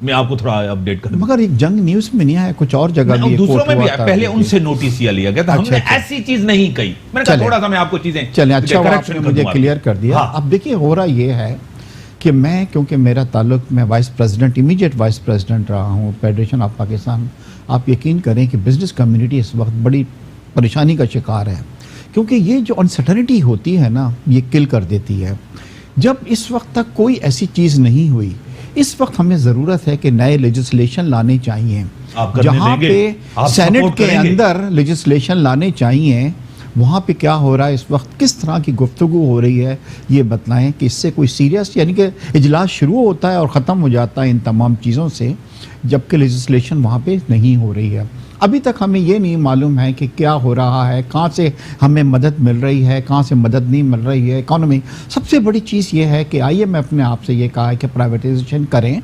میں آپ کو تھوڑا اپڈیٹ کر دوں. مگر ایک جنگ نیوز میں نہیں آیا, کچھ اور جگہ بھی دوسروں میں بھی پہلے ان سے نوٹس یہ لیا گیا تھا, ہم نے ایسی چیز نہیں کہی. میں نے کہا تھوڑا سا میں آپ کو چیزیں چلیں, اچھا آپ نے مجھے کلیئر کر دیا. اب دیکھیے ہو رہا یہ ہے کہ میں, کیونکہ میرا تعلق, میں vice president, immediate vice president رہا ہوں فیڈریشن آف پاکستان. آپ یقین کریں کہ بزنس کمیونٹی اس وقت بڑی پریشانی کا شکار ہے, کیونکہ یہ جو انسرٹنٹی ہوتی ہے نا, یہ کل کر دیتی ہے. جب اس وقت تک کوئی ایسی چیز نہیں ہوئی, اس وقت ہمیں ضرورت ہے کہ نئے لیجسلیشن لانے چاہیے, جہاں پہ سینٹ کے اندر لیجسلیشن لانے چاہیے. وہاں پہ کیا ہو رہا ہے اس وقت, کس طرح کی گفتگو ہو رہی ہے, یہ بتلائیں کہ اس سے کوئی سیریس, یعنی کہ اجلاس شروع ہوتا ہے اور ختم ہو جاتا ہے ان تمام چیزوں سے, جبکہ لیجسلیشن وہاں پہ نہیں ہو رہی ہے. ابھی تک ہمیں یہ نہیں معلوم ہے کہ کیا ہو رہا ہے, کہاں سے ہمیں مدد مل رہی ہے, کہاں سے مدد نہیں مل رہی ہے. اکانومی, سب سے بڑی چیز یہ ہے کہ IMF نے آپ سے یہ کہا ہے کہ پرائیویٹائزیشن کریں,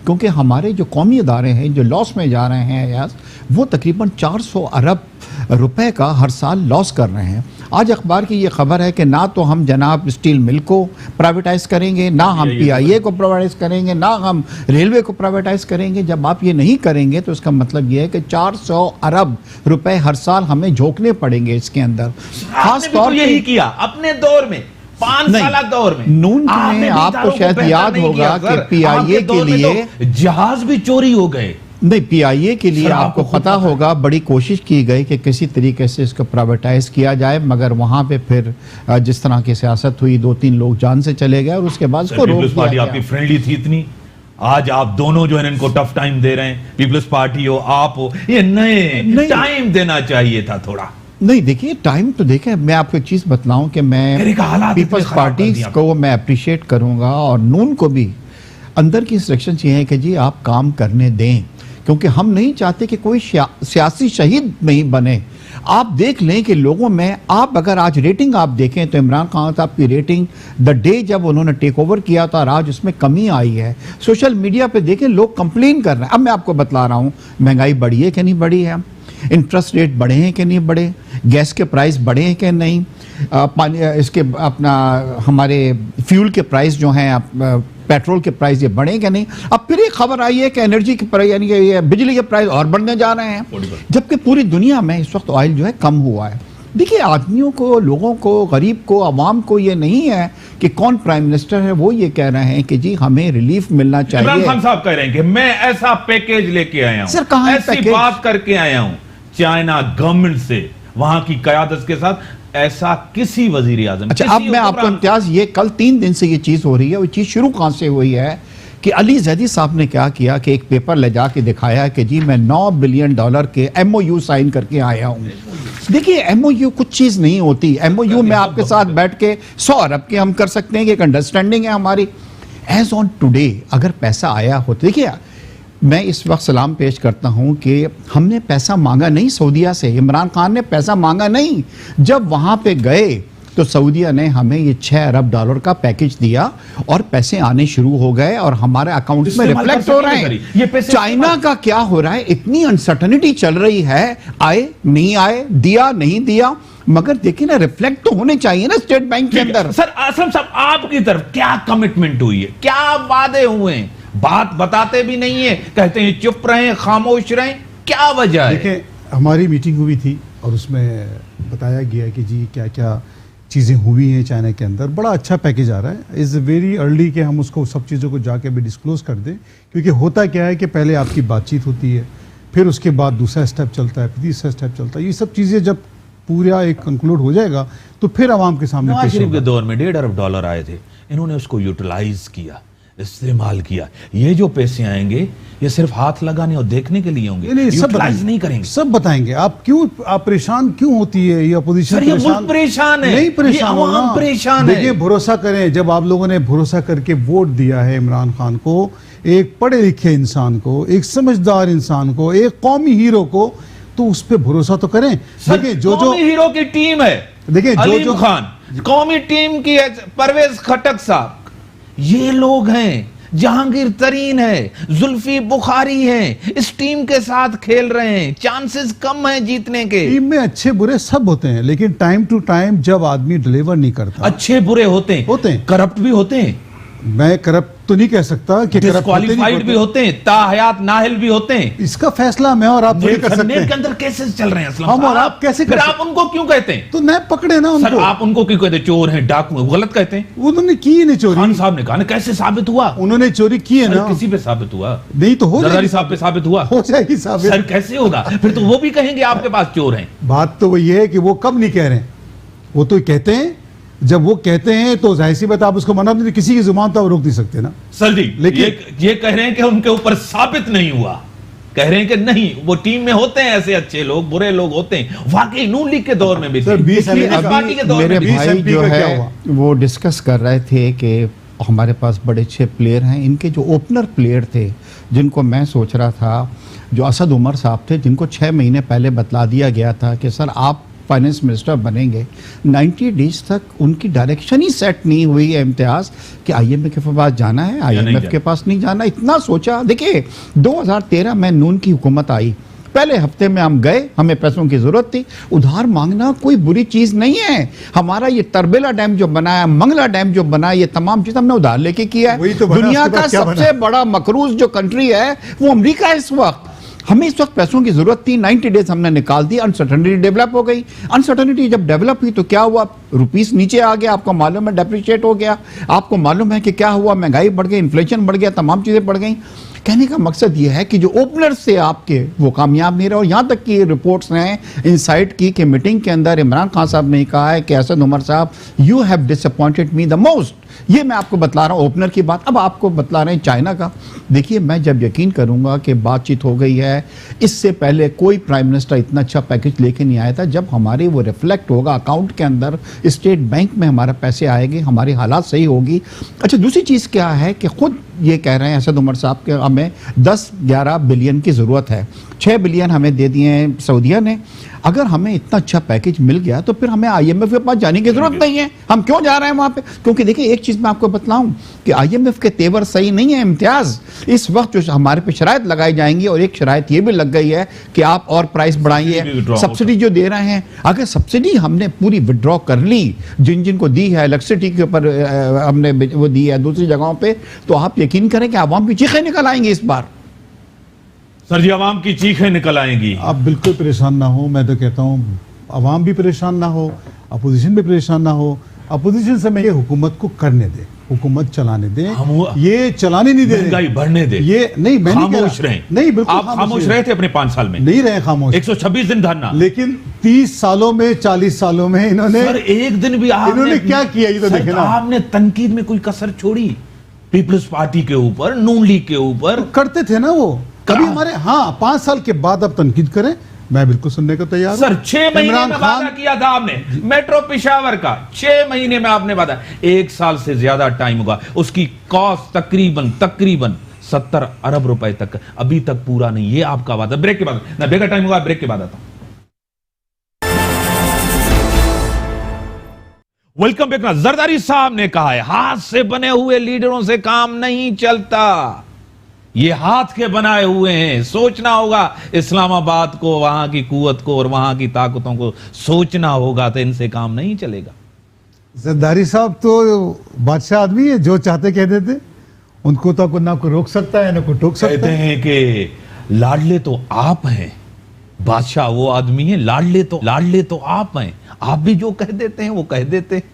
کیونکہ ہمارے جو قومی ادارے ہیں جو لاس میں جا رہے ہیں ایاز, وہ تقریباً 400 ارب روپے کا ہر سال لاس کر رہے ہیں. آج اخبار کی یہ خبر ہے کہ نہ تو ہم جناب اسٹیل مل کو پرائیویٹائز کریں گے, نہ ہم PIA کو پرائیویٹائز کریں گے, نہ ہم ریلوے کو پرائیویٹائز کریں گے. جب آپ یہ نہیں کریں گے تو اس کا مطلب یہ ہے کہ 400 ارب روپے ہر سال ہمیں جھونکنے پڑیں گے اس کے اندر. خاص طور پہ یہی کیا اپنے دور میں, 5 سالہ دور میں. نون میں آپ کو شاید یاد ہوگا کہ PIA کے لیے جہاز بھی چوری ہو گئے. نہیں, PIA کے لیے آپ کو پتہ ہوگا بڑی کوشش کی گئی کہ کسی طریقے سے اس کو پرائیویٹائز کیا جائے, مگر وہاں پہ پھر جس طرح کی سیاست ہوئی, 2-3 لوگ جان سے چلے گئے اور اس کے بعد اس کو روک دیا پارٹی گیا. آپ کی فرینڈلی تھی اتنی, آج آپ دونوں جو ہیں ان کو ٹف ٹائم دے رہے ہیں, پیپلز پارٹی ہو آپ ہو, یہ نئے ٹائم دینا چاہیے تھا تھوڑا. نہیں دیکھیے, ٹائم تو دیکھیں, میں آپ کو ایک چیز بتلاؤں کہ میں پیپلز پارٹی کو میں اپریشیٹ کروں گا, اور نون کو بھی اندر کی انسٹرکشنز یہ ہیں کہ جی آپ کام کرنے دیں, کیونکہ ہم نہیں چاہتے کہ کوئی سیاسی شہید نہیں بنے. آپ دیکھ لیں کہ لوگوں میں, آپ اگر آج ریٹنگ آپ دیکھیں تو عمران خان صاحب کی ریٹنگ دا ڈے جب انہوں نے ٹیک اوور کیا تھا, اور آج اس میں کمی آئی ہے. سوشل میڈیا پہ دیکھیں لوگ کمپلین کر رہے ہیں. اب میں آپ کو بتلا رہا ہوں, مہنگائی بڑھی ہے کہ نہیں بڑھی ہے, انٹرسٹ ریٹ بڑھے ہیں کہ نہیں بڑھے, گیس کے پرائس بڑھے ہیں کہ نہیں, اس کے اپنا ہمارے فیول کے پرائس جو ہیں, پیٹرول کے پرائس یہ بڑھیں کہ نہیں. اب پھر ایک خبر آئی ہے کہ انرجی کے پرائس, یعنی کہ بجلی کے پرائس اور بڑھنے جا رہے ہیں, جبکہ پوری دنیا میں اس وقت آئل جو ہے کم ہوا ہے. دیکھیے آدمیوں کو, لوگوں کو, غریب کو, عوام کو یہ نہیں ہے کہ کون پرائم منسٹر ہے, وہ یہ کہہ رہے ہیں کہ جی ہمیں ریلیف ملنا چاہیے. عمران خان صاحب کہہ رہے ہیں کہ میں ایسا پیکیج لے کے آیا ہوں, سر کہاں ایسی بات کر کے آیا ہوں چائنا گورنمنٹ سے, وہاں کی قیادت کے ساتھ, ایسا کسی وزیر اعظم. اچھا اب میں آپ کو امتیاز, یہ کل 3 دن سے یہ چیز ہو رہی ہے, وہ چیز شروع کہاں سے ہوئی ہے کہ علی زیدی صاحب نے کیا کیا کہ ایک پیپر لے جا کے دکھایا کہ جی میں $9 بلین کے MOU سائن کر کے آیا ہوں. دیکھیے MOU کچھ چیز نہیں ہوتی. MOU میں آپ کے ساتھ بیٹھ کے 100 ارب کے ہم کر سکتے ہیں کہ ایک انڈرسٹینڈنگ ہے ہماری. ایز آن ٹوڈے اگر پیسہ آیا ہو, دیکھیے میں اس وقت سلام پیش کرتا ہوں کہ ہم نے پیسہ مانگا نہیں سعودیہ سے, عمران خان نے پیسہ مانگا نہیں. جب وہاں پہ گئے تو سعودیہ نے ہمیں یہ $6 ارب کا پیکج دیا اور پیسے آنے شروع ہو گئے اور ہمارے اکاؤنٹ میں ریفلیکٹ ہو رہے ہیں. چائنا کا کیا ہو رہا ہے, اتنی انسرٹنٹی چل رہی ہے, آئے نہیں آئے, دیا نہیں دیا, مگر دیکھیں نا ریفلیکٹ تو ہونے چاہیے نا اسٹیٹ بینک کے اندر. سر اسلم صاحب آپ کی طرف کیا کمٹمنٹ ہوئی ہے, کیا وعدے ہوئے ہیں, بات بتاتے بھی نہیں ہیں, کہتے ہیں چپ رہیں, خاموش رہیں, کیا وجہ ہے؟ دیکھیں ہماری میٹنگ ہوئی تھی اور اس میں بتایا گیا کہ جی کیا کیا چیزیں ہوئی ہیں چائنا کے اندر. بڑا اچھا پیکج آ رہا ہے. از ویری ارلی کہ ہم اس کو سب چیزوں کو جا کے بھی ڈسکلوز کر دیں, کیونکہ ہوتا کیا ہے کہ پہلے آپ کی بات چیت ہوتی ہے, پھر اس کے بعد دوسرا اسٹیپ چلتا ہے, پھر تیسرا اسٹیپ چلتا ہے. یہ سب چیزیں جب پورا ایک کنکلوڈ ہو جائے گا تو پھر عوام کے سامنے نواز شریف کے دور میں $1.5 ارب آئے تھے, انہوں نے اس کو یوٹیلائز کیا, استعمال کیا. یہ جو پیسے آئیں گے یہ صرف ہاتھ لگانے اور دیکھنے کے لیے ہوں گے, یوٹیلائز نہیں کریں گے. سب بتائیں گے. آپ کیوں, آپ پریشان کیوں ہوتی ہے یہ اپوزیشن؟ پریشان ہے, نہیں پریشان ہے. دیکھیں بھروسہ کریں, جب آپ لوگوں نے بھروسہ کر کے ووٹ دیا ہے عمران خان کو, ایک پڑھے لکھے انسان کو, ایک سمجھدار انسان کو, ایک قومی ہیرو کو, تو اس پہ بھروسہ تو کریں. دیکھیں جو قومی ہیرو کی ٹیم ہے, دیکھیں علیم خان, قومی ٹیم کی پرویز خٹک صاحب, یہ لوگ ہیں, جہانگیر ترین ہے, زلفی بخاری ہیں, اس ٹیم کے ساتھ کھیل رہے ہیں, چانسز کم ہیں جیتنے کے. ٹیم میں اچھے برے سب ہوتے ہیں, لیکن ٹائم ٹو ٹائم جب آدمی ڈیلیور نہیں کرتا. اچھے برے ہوتے ہیں, کرپٹ بھی ہوتے ہیں, میں کرپٹ تو نہیں کہہ سکتا کہ ڈسکوالیفائڈ بھی ہوتے ہیں, تاحیات نااہل بھی ہوتے ہیں. اس کا فیصلہ میں اور آپ نہیں کر سکتے نیب کے اندر کیسز چل رہے ہیں اسلام ہم اور صاحب, آپ کیسے پھر آپ ان کو کیوں کہتے ہیں؟ تو نیب پکڑے نا ان سر کو. آپ ان کو کیوں کہتے ہیں چور ہیں, ڈاکو ہیں؟ غلط کہتے ہیں. انہوں نے کی نہیں چوری. خان صاحب نے کہا نا کیسے ثابت ہوا؟ انہوں نے چوری کی ہے سر نا. کسی پہ ثابت ہوا نہیں تو ہو زرداری صاحب پہ ثابت ہوا. ہو جائے گی ثابت. سر کیسے ہوگا پھر؟ تو وہ بھی کہیں گے آپ کے پاس چور ہیں. بات تو وہ یہ ہے کہ وہ کب نہیں کہہ رہے ہیں, وہ تو کہتے ہیں. جب وہ کہتے ہیں تو ظاہر سی بات آپ اس کو منع نہیں, کسی کی زبان تو آپ روک نہیں سکتے نا. سر جی لیکن یہ کہہ رہے ہیں کہ ان کے اوپر ثابت نہیں ہوا, کہہ رہے ہیں کہ نہیں وہ ٹیم میں ہوتے ہیں ایسے اچھے لوگ, برے لوگ ہوتے ہیں. واقعی نون لیگ کے دور میں بھی پارٹی کے دور میں میرے بھائی جو ہے وہ ڈسکس کر رہے تھے کہ ہمارے پاس بڑے اچھے پلیئر ہیں. ان کے جو اوپنر پلیئر تھے جن کو میں سوچ رہا تھا, جو اسد عمر صاحب تھے جن کو 6 مہینے پہلے بتلا دیا گیا تھا کہ سر آپ فائننس منسٹر بنیں گے, 90 ڈیز تک ان کی ڈائریکشن ہی سیٹ نہیں ہوئی ہے امتیاز کہ آئی ایم ایف کے پاس جانا ہے, آئی ایم ایف کے پاس نہیں جانا. اتنا سوچا. دیکھیں 2013 میں نون کی حکومت آئی, پہلے ہفتے میں ہم گئے, ہمیں پیسوں کی ضرورت تھی. ادھار مانگنا کوئی بری چیز نہیں ہے. ہمارا یہ تربیلا ڈیم جو بنا ہے, منگلا ڈیم جو بنا ہے, یہ تمام چیز ہم نے ادھار لے کے کیا ہے. دنیا کا سب سے بڑا مقروض جو کنٹری ہے وہ امریکہ ہے اس وقت. ہمیں اس وقت پیسوں کی ضرورت تھی, 90 ڈیز ہم نے نکال دی. انسرٹنٹی ڈیولپ ہو گئی. انسرٹنٹی جب ڈیولپ ہوئی تو کیا ہوا, روپیس نیچے آ گیا, آپ کو معلوم ہے ڈیپریشیٹ ہو گیا, آپ کو معلوم ہے کہ کیا ہوا, مہنگائی بڑھ گئی, انفلیشن بڑھ گیا, تمام چیزیں بڑھ گئیں. کہنے کا مقصد یہ ہے کہ جو اوپنر سے آپ کے وہ کامیاب نہیں رہے. اور یہاں تک کہ رپورٹس ہیں انسائٹ کی کہ میٹنگ کے اندر عمران خان صاحب نے کہا ہے کہ اسد عمر صاحب you have disappointed me the most. یہ میں آپ کو بتلا رہا ہوں اوپنر کی بات. اب آپ کو بتلا رہے ہیں چائنا کا. دیکھیے میں جب یقین کروں گا کہ بات چیت ہو گئی ہے, اس سے پہلے کوئی پرائم منسٹر اتنا اچھا پیکج لے کے نہیں آیا تھا. جب ہمارے وہ ریفلیکٹ ہوگا اکاؤنٹ کے اندر, اسٹیٹ بینک میں ہمارا پیسے آئے گے, ہماری حالات صحیح ہوگی. اچھا دوسری چیز کیا ہے کہ خود یہ کہہ رہے ہیں اسد عمر صاحب کہ ہمیں 10-11 بلین کی ضرورت ہے. 6 بلین ہمیں دے دیے ہیں سعودیہ نے. اگر ہمیں اتنا اچھا پیکج مل گیا تو پھر ہمیں آئی ایم ایف کے پاس جانے کی ضرورت نہیں ہے. ہم کیوں جا رہے ہیں وہاں پہ؟ کیونکہ دیکھیں ایک چیز میں آپ کو بتلاؤں کہ آئی ایم ایف کے تیور صحیح نہیں ہے امتیاز. اس وقت جو ہمارے پہ شرائط لگائی جائیں گی, اور ایک شرائط یہ بھی لگ گئی ہے کہ آپ اور پرائس بڑھائیے, سبسڈی جو دے رہے ہیں. اگر سبسڈی ہم نے پوری وڈرا کر لی جن کو دی ہے, الیکٹریسٹی کے اوپر ہم نے وہ دی ہے دوسری جگہوں پہ, تو آپ یقین کریں کہ عوام کی چیخیں نکل آئیں گی اس بار. سر جی عوام کی چیخیں نکل آئیں گی. آپ بالکل پریشان نہ ہو. میں تو کہتا ہوں عوام بھی پریشان نہ ہو, اپوزیشن بھی پریشان نہ ہو. اپوزیشن سے میں یہ حکومت کو کرنے دیں, حکومت چلانے دیں. یہ چلانے نہیں دے رہے, مہنگائی بڑھنے دیں. یہ نہیں, میں خاموش رہیں. نہیں بالکل آپ خاموش رہے تھے اپنے 5 سال میں, نہیں رہے خاموش. 126 دن دھرنا. لیکن 30 سالوں میں 40 سالوں میں انہوں نے, سر ایک دن بھی انہوں نے کیا کیا یہ تو دیکھیں نا. آپ نے تنقید میں کوئی کسر چھوڑی پیپلز پارٹی کے اوپر, نون لیگ کے اوپر؟ کرتے تھے نا وہ کبھی ہمارے. ہاں 5 سال کے بعد اب تنقید کریں, میں بالکل سننے کو تیار ہوں. سر 6 مہینے میں وعدہ کیا تھا آپ نے میٹرو پشاور کا, 6 مہینے میں آپ نے وعدہ, 1 سال سے زیادہ ٹائم ہوگا. اس کی کاسٹ تقریباً 70 ارب روپے تک ابھی تک پورا نہیں. یہ آپ کا وعدہ. بریک کے بعد, نہ بے کا ٹائم ہوگا, بریک کے بعد آتا ہوں. Welcome back. زرداری صاحب نے کہا ہے ہاتھ سے بنے ہوئے لیڈروں سے کام نہیں چلتا, یہ ہاتھ کے بنائے ہوئے ہیں. سوچنا ہوگا اسلام آباد کو, وہاں کی قوت کو اور وہاں کی طاقتوں کو سوچنا ہوگا, تو ان سے کام نہیں چلے گا. زرداری صاحب تو بادشاہ آدمی ہے, جو چاہتے کہہ دیتے. ان کو تو نہ کوئی روک سکتا ہے نہ کوئی ٹوک سکتا ہے. کہتے ہیں کہ لاڈلے تو آپ ہیں, بادشاہ وہ آدمی ہے, لاڈلے تو آپ ہیں. آپ بھی جو کہہ دیتے ہیں وہ کہہ دیتے ہیں.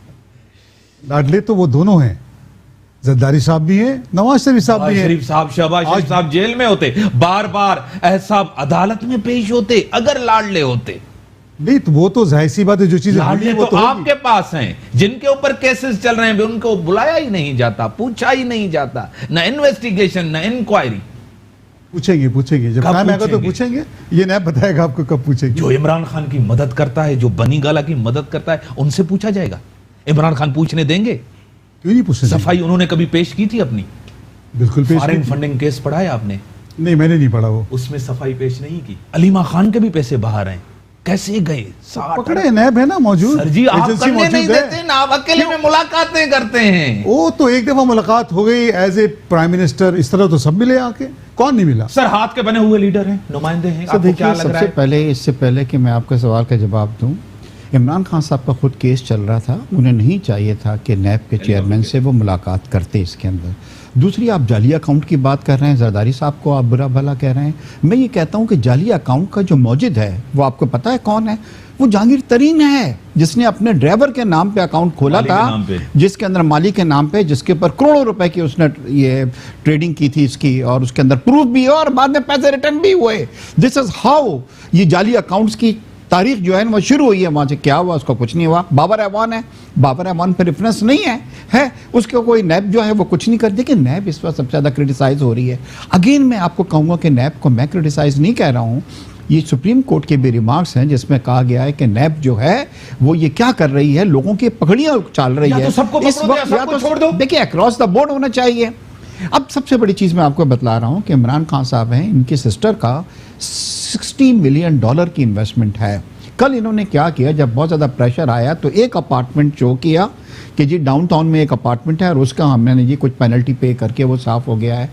لاڈلے تو وہ دونوں ہیں, زرداری صاحب بھی ہیں, نواز شریف صاحب بھی ہیں. شریف صاحب, شہباز شریف صاحب جیل میں ہوتے, بار بار احساب عدالت میں پیش ہوتے اگر لاڈلے ہوتے. نہیں تو وہ تو ظاہر سی بات ہے, جو چیزیں لاڈلے تو آپ کے پاس ہیں, جن کے اوپر کیسز چل رہے ہیں ان کو بلایا ہی نہیں جاتا, پوچھا ہی نہیں جاتا, نہ انویسٹیگیشن نہ انکوائری. پوچھیں گے جب ٹائم آئے گا تو پوچھیں گے. یہ نہیں بتائے گا آپ کو کب پوچھیں گے. جو عمران خان کی مدد کرتا ہے, جو بنی گالا کی مدد کرتا ہے, ان سے پوچھا جائے گا. عمران خان پوچھنے دیں گے؟ کیوں نہیں پوچھنے. صفائی انہوں نے کبھی پیش کی تھی اپنی؟ بالکل پیش. فارن فنڈنگ کیس پڑھا ہے آپ نے؟ نہیں میں نے نہیں پڑھا. وہ اس میں صفائی پیش نہیں کی. علیمہ خان کے بھی پیسے باہر ہیں, کیسے گئے؟ پکڑے, نیب ہے نا موجود. سر جی آپ کرنے نہیں دیتے نا, آپ اکیلے میں ملاقاتیں کرتے ہیں. وہ تو ایک دفعہ ملاقات ہو گئی ایز اے پرائم منسٹر, اس طرح تو سب ملے آ کے. کون نہیں ملا؟ سر ہاتھ کے بنے ہوئے لیڈر ہیں, نمائندے ہیں. سب سے پہلے, اس سے پہلے کہ میں آپ کے سوال کا جواب دوں, عمران خان صاحب کا خود کیس چل رہا تھا, انہیں نہیں چاہیے تھا کہ نیب کے چیئرمین سے وہ ملاقات کرتے اس کے اندر. دوسری آپ جعلی اکاؤنٹ کی بات کر رہے ہیں, زرداری صاحب کو آپ برا بھلا کہہ رہے ہیں. میں یہ کہتا ہوں کہ جعلی اکاؤنٹ کا جو موجد ہے وہ آپ کو پتہ ہے کون ہے؟ وہ جہانگیر ترین ہے, جس نے اپنے ڈرائیور کے نام پہ اکاؤنٹ کھولا تھا, جس کے اندر مالی کے نام پہ, جس کے اوپر کروڑوں روپے کی اس نے یہ ٹریڈنگ کی تھی اس کی, اور اس کے اندر پروف بھی ہے اور بعد میں پیسے ریٹرن بھی ہوئے. دس از ہاؤ یہ جعلی اکاؤنٹس کی تاریخ جو ہے وہ شروع ہوئی ہے. وہاں سے کیا ہوا اس کا کچھ نہیں ہوا. بابر ایوان ہے, بابر ایوان پہ ریفرنس نہیں ہے اس کا کوئی نیب جو ہے وہ کچھ نہیں کرتی. کہ نیب اس وقت سب سے زیادہ کرٹیسائز ہو رہی ہے. اگین میں آپ کو کہوں گا کہ نیب کو میں کرٹیسائز نہیں کہہ رہا ہوں, یہ سپریم کورٹ کے بھی ریمارکس ہیں جس میں کہا گیا ہے کہ نیب جو ہے وہ یہ کیا کر رہی ہے, لوگوں کی پکڑیاں چال رہی ہے. اس وقت یا تو چھوڑ دو, دیکھیں اکراس دا بورڈ ہونا چاہیے. اب سب سے بڑی چیز میں آپ کو بتلا رہا ہوں کہ عمران خان صاحب ہیں, ان کی سسٹر کا $60 ملین کی انویسٹمنٹ ہے. کل انہوں نے کیا کیا, جب بہت زیادہ پریشر آیا تو ایک اپارٹمنٹ شو کیا کہ جی ڈاؤن ٹاؤن میں ایک اپارٹمنٹ ہے اور اس کا ہم نے جی کچھ پینلٹی پے کر کے وہ صاف ہو گیا ہے.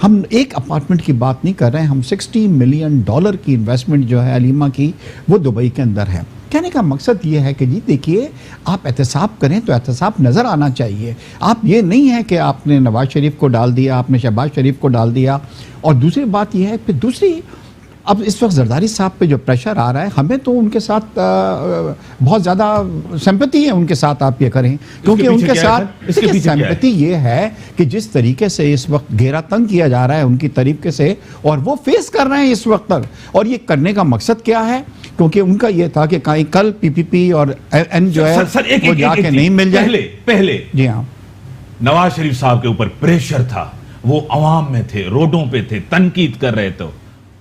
ہم ایک اپارٹمنٹ کی بات نہیں کر رہے ہیں, ہم $60 ملین کی انویسٹمنٹ جو ہے علیمہ کی وہ دبئی کے اندر ہے. کہنے کا مقصد یہ ہے کہ جی دیکھیے آپ احتساب کریں تو احتساب نظر آنا چاہیے. آپ یہ نہیں ہے کہ آپ نے نواز شریف کو ڈال دیا, آپ نے شہباز شریف کو ڈال دیا. اور دوسری بات یہ ہے پھر دوسری, اب اس وقت زرداری صاحب پہ جو پریشر آ رہا ہے, ہمیں تو ان کے ساتھ بہت زیادہ سمپتی ہے ان کے ساتھ. آپ یہ کریں کیونکہ ان کے ساتھ سمپتی یہ ہے کہ جس طریقے سے اس وقت گھیرا تنگ کیا جا رہا ہے ان کی طریقے سے, اور وہ فیس کر رہے ہیں اس وقت تک. اور یہ کرنے کا مقصد کیا ہے, کیونکہ ان کا یہ تھا کہ کل پی پی پی اور این جو ہے وہ جا کے نہیں مل جائے. پہلے جی ہاں, نواز شریف صاحب کے اوپر پریشر تھا, وہ عوام میں تھے, روڈوں پہ تھے, تنقید کر رہے تھے,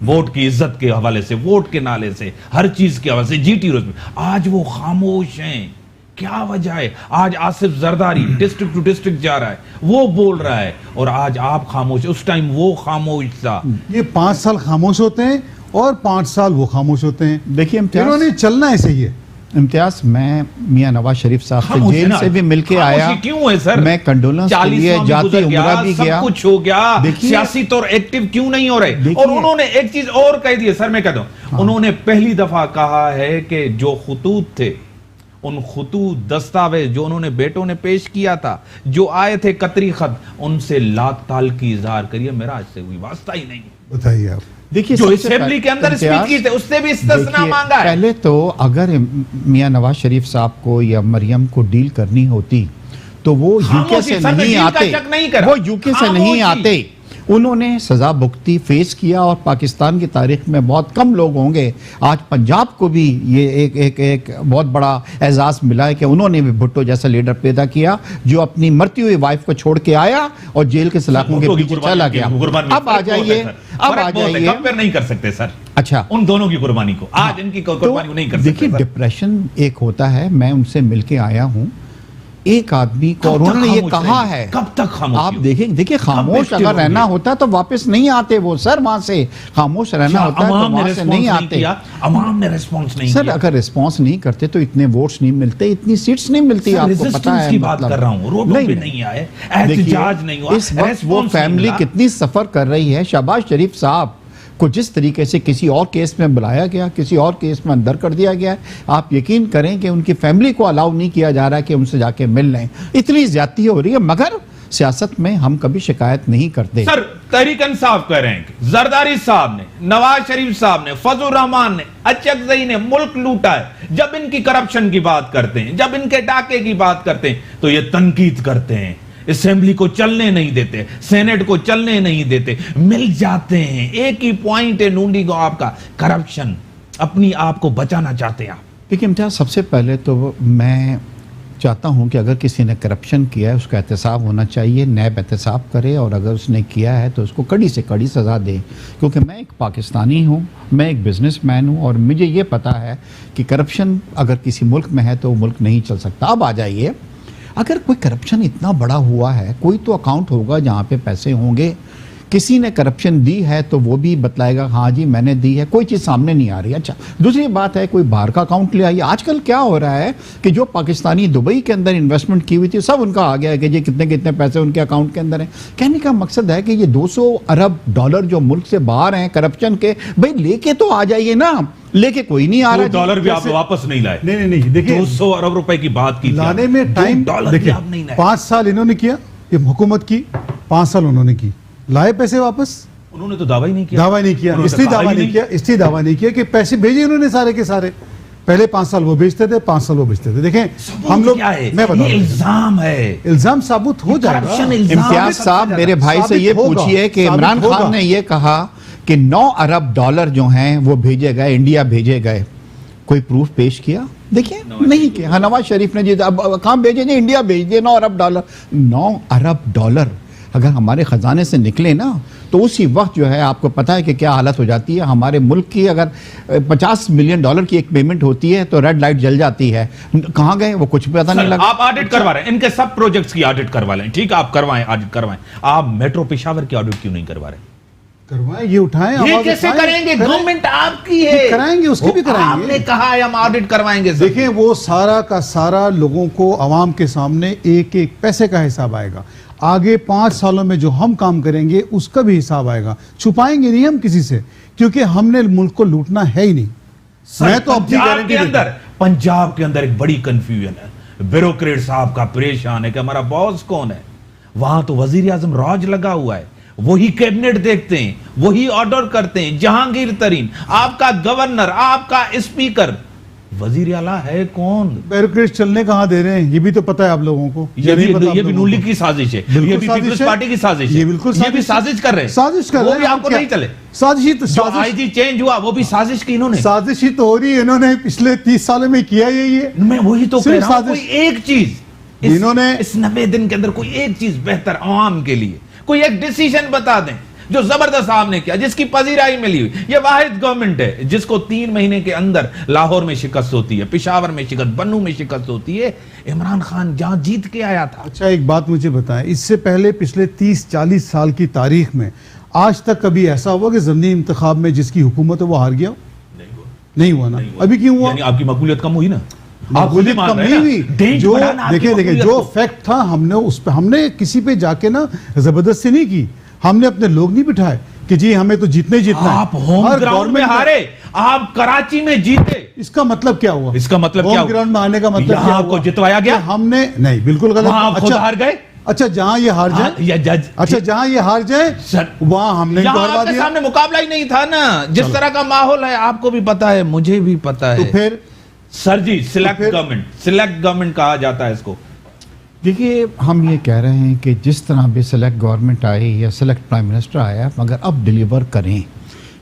ووٹ کی عزت کے حوالے سے, ووٹ کے نالے سے, ہر چیز کے حوالے سے, جی ٹی روز میں. آج وہ خاموش ہیں, کیا وجہ ہے؟ آج Asif Zardari district to district جا رہا ہے, وہ بول رہا ہے, اور آج آپ خاموش. اس ٹائم وہ خاموش تھا. یہ 5 سال خاموش ہوتے ہیں اور 5 سال وہ خاموش ہوتے ہیں. دیکھیے انہوں نے چلنا ایسے ہی ہے. امتیاز, میں میاں نواز شریف صاحب سے جیل سے بھی مل کے آیا, کیوں ہے سر؟ میں کنڈولنس کے لیے جاتی عمرہ بھی گیا, سب کچھ ہو گیا, سیاسی طور ایکٹیو کیوں نہیں ہو رہے؟ اور انہوں نے ایک چیز اور کہہ دی ہے سر, میں کہتا ہوں, انہوں نے پہلی دفعہ کہا ہے کہ جو خطوط تھے, ان خطوط دستاویز جو انہوں نے بیٹوں نے پیش کیا تھا, جو آئے تھے قطری خط, ان سے لات تعلقی اظہار کریے. میرا آج سے کوئی واسطہ ہی نہیں. بتائیے آپ, دیکھیے جو اسمبلی کے اندر اسپیچ کی تھے اس سے بھی استثناء مانگا ہے. پہلے تو اگر میاں نواز شریف صاحب کو یا مریم کو ڈیل کرنی ہوتی تو وہ یو کے سے نہیں آتے, وہ یو کے سے نہیں آتے. انہوں نے سزا بھگتی, فیس کیا, اور پاکستان کی تاریخ میں بہت کم لوگ ہوں گے, آج پنجاب کو بھی یہ ایک بہت بڑا اعزاز ملا ہے کہ انہوں نے بھی بھٹو جیسا لیڈر پیدا کیا جو اپنی مرتی ہوئی وائف کو چھوڑ کے آیا اور جیل کے سلاخوں کے پیچھے چلا گیا. اب آ جائیے, کمپیئر نہیں کر سکتے سر. اچھا, ان دونوں کی قربانی کو آج ان کی قربانی کو نہیں کر سکتے. دیکھیے ڈپریشن ایک ہوتا ہے, میں ان سے مل کے آیا ہوں, ایک آدمی کو, اور انہوں نے یہ کہا ہے, کب تک خاموش؟ آپ دیکھیں خاموش اگر رہنا ہوتا تو واپس نہیں آتے وہ سر, وہاں سے خاموش رہنا ہوتا ہے تو وہاں سے نہیں آتے. عوام نے ریسپانس نہیں کیا سر, اگر ریسپانس نہیں کرتے تو اتنے ووٹس نہیں ملتے, اتنی سیٹس نہیں ملتی. آپ کو پتا ہے کی بات کر رہا ہوں, روڈوں پہ نہیں آئے, احتجاج نہیں ہوا. اس وقت وہ فیملی کتنی سفر کر رہی ہے. شہباز شریف صاحب کو جس طریقے سے کسی اور کیس میں بلایا گیا, کسی اور کیس میں اندر کر دیا گیا ہے, آپ یقین کریں کہ ان کی فیملی کو الاؤ نہیں کیا جا رہا کہ ان سے جا کے مل لیں. اتنی زیادتی ہو رہی ہے, مگر سیاست میں ہم کبھی شکایت نہیں کرتے. سر تحریک انصاف کہہ رہے ہیں کہ زرداری صاحب نے, نواز شریف صاحب نے, فضل الرحمان نے, اچکزئی نے ملک لوٹا ہے. جب ان کی کرپشن کی بات کرتے ہیں, جب ان کے ڈاکے کی بات کرتے ہیں تو یہ تنقید کرتے ہیں, اسمبلی کو چلنے نہیں دیتے, سینٹ کو چلنے نہیں دیتے, مل جاتے ہیں. ایک ہی پوائنٹ ہے نونڈی کو آپ کا, کرپشن. اپنی آپ کو بچانا چاہتے ہیں آپ. لیکن امتیاز, سب سے پہلے تو میں چاہتا ہوں کہ اگر کسی نے کرپشن کیا ہے اس کا احتساب ہونا چاہیے, نیب احتساب کرے, اور اگر اس نے کیا ہے تو اس کو کڑی سے کڑی سزا دے. کیونکہ میں ایک پاکستانی ہوں, میں ایک بزنس مین ہوں, اور مجھے یہ پتا ہے کہ کرپشن اگر کسی ملک میں ہے تو وہ ملک نہیں چل سکتا. اب آ جائیے, اگر کوئی کرپشن اتنا بڑا ہوا ہے, کوئی تو اکاؤنٹ ہوگا جہاں پہ پیسے ہوں گے. کسی نے کرپشن دی ہے تو وہ بھی بتلائے گا ہاں جی میں نے دی ہے, کوئی چیز سامنے نہیں آ رہی. اچھا, دوسری بات ہے کوئی باہر کا اکاؤنٹ لے آئیے. آج کل کیا ہو رہا ہے کہ جو پاکستانی دبئی کے اندر انویسٹمنٹ کی ہوئی تھی سب ان کا آ گیا ہے کہ جی کتنے پیسے ان کے اکاؤنٹ کے اندر ہیں. کہنے کا مقصد ہے کہ یہ $200 ارب جو ملک سے باہر ہیں کرپشن کے, بھئی لے کے تو آ جائیے نا. لے کے کوئی نہیں آ رہا. $2 بھی آپ واپس نہیں لائے. نہیں دیکھیں 200 ارب روپے کی بات کی لانے میں ٹائم دیکھیں 5 سال انہوں نے کیا, یہ حکومت کی 5 سال انہوں نے کی, لائے پیسے واپس؟ انہوں نے تو دعویٰ ہی نہیں کیا. دعویٰ نہیں کیا, اس لیے دعویٰ نہیں کیا کہ پیسے بھیجے انہوں نے سارے کے سارے. پہلے 5 سال وہ بیچتے تھے, 5 سال وہ بیچتے تھے. دیکھیں ہم لوگ, میں بتا رہا ہوں, الزام ہے, الزام ثابت ہو جائے گا. امتیاز صاحب میرے بھائی سے یہ پوچھئے کہ عمران خان نے یہ کہا کہ $9 ارب جو ہیں وہ بھیجے گئے, انڈیا بھیجے گئے, کوئی پروف پیش کیا؟ دیکھیں نہیں کیا. نواز شریف نے اب کہاں بھیجے جی, انڈیا بھیج دے $9 ارب. $9 ارب اگر ہمارے خزانے سے نکلے نا تو اسی وقت جو ہے آپ کو پتا ہے کہ کیا حالت ہو جاتی ہے. ہمارے ملک کی اگر $50 ملین کی ایک پیمنٹ ہوتی ہے تو ریڈ لائٹ جل جاتی ہے. کہاں گئے وہ کچھ پتہ نہیں لگا. آپ آڈٹ کروا رہے ہیں, ان کے سب پروجیکٹس کی آڈٹ کروا لیں, ٹھیک ہے آپ کروائیں, آڈٹ کروائیں. آپ میٹرو پشاور کی آڈٹ کیوں نہیں کروا رہے؟ کروائیں, یہ اٹھائیں. یہ کیسے کریں گے؟ گورنمنٹ آپ کی ہے, کرائیں گے, اس کی بھی کرائیں گے. آپ نے کہا ہے ہم آڈٹ کروائیں گے. دیکھیں وہ سارا کا سارا لوگوں کو, عوام کے سامنے ایک ایک پیسے کا حساب آئے گا. آگے 5 سالوں میں جو ہم کام کریں گے اس کا بھی حساب آئے گا. چھپائیں گے نہیں ہم کسی سے, کیونکہ ہم نے ملک کو لوٹنا ہے ہی نہیں. میں تو اپنی گارنٹی دیتا ہوں. پنجاب کے اندر ایک بڑی کنفیوژن ہے, بیوروکریٹ صاحب کا پریشان ہے کہ ہمارا باس کون ہے. وہاں تو وزیر اعظم راج لگا ہوا ہے, وہی کیبنٹ دیکھتے ہیں, وہی آرڈر کرتے ہیں. جہانگیر ترین آپ کا گورنر, آپ کا اسپیکر, وزیر اعلیٰ ہے کون؟ بیوروکریٹ چلنے کہاں دے رہے ہیں, یہ بھی تو پتا ہے آپ لوگوں کو. یہ بھی نون لیگ کی سازش ہے, یہ بھی پیپلز پارٹی کی سازش ہے, یہ بھی سازش کر رہے ہیں. سازش کر رہے ہیں, وہ بھی آپ کو نہیں چلے. سازشی تو جو آئی جی چینج ہوا وہ بھی سازش کی انہوں نے. سازش ہی تو ہو رہی ہے, انہوں نے پچھلے 30 سالوں میں کیا یہی ہے. میں وہی تو کہہ رہا ہوں, کوئی ایک چیز انہوں نے اس 90 دن کے اندر کوئی ایک چیز بہتر عوام کے لیے, کوئی ایک ڈیسیژن بتا دیں جو زبردست آپ نے کیا, جس کی پذیرائی ملی ہوئی. یہ واحد گورنمنٹ ہے جس کو 3 مہینے کے اندر لاہور میں شکست ہوتی ہے, پشاور میں شکست, بنو میں شکست ہوتی ہے. عمران خان جہاں جیت کے آیا تھا. اچھا ایک بات مجھے بتائیں, اس سے پہلے پچھلے 30-40 سال کی تاریخ میں آج تک کبھی ایسا ہوا کہ ضمنی انتخاب میں جس کی حکومت ہے وہ ہار گیا؟ نہیں ہوا نا. ابھی کیوں ہوا؟ یعنی آپ کی مقبولیت کم ہوئی نا. مقبولیت کم نہیں ہوئی. جو دیکھیں جو فیکٹ تھا ہم نے کسی پہ جا کے نا زبردستی نہیں کی, ہم نے اپنے لوگ نہیں بٹھائے کہ جی ہمیں تو جیتنا ہی جیتنا ہے. آپ ہوم گراؤنڈ میں ہارے, آپ کراچی میں جیتے. اس کا مطلب کیا ہوا؟ اس کا مطلب کیا ہوا؟ ہوم گراؤنڈ میں آنے کا مطلب کیا ہوا؟ آپ کو جتوایا گیا. ہم نے نہیں, بالکل غلط. وہاں آپ خود ہار گئے. اچھا جہاں یہ ہار جائے, اچھا جہاں یہ ہار جائے وہاں ہم نے آپ کے سامنے مقابلہ ہی نہیں تھا نا. جس طرح کا ماحول ہے آپ کو بھی پتا ہے, مجھے بھی پتا ہے. تو پھر سر جی سلیکٹ گورنمنٹ کہا جاتا ہے اس کو. دیکھیے ہم یہ کہہ رہے ہیں کہ جس طرح بھی سلیکٹ گورنمنٹ آئی یا سلیکٹ پرائم منسٹر آیا, مگر اب ڈیلیور کریں.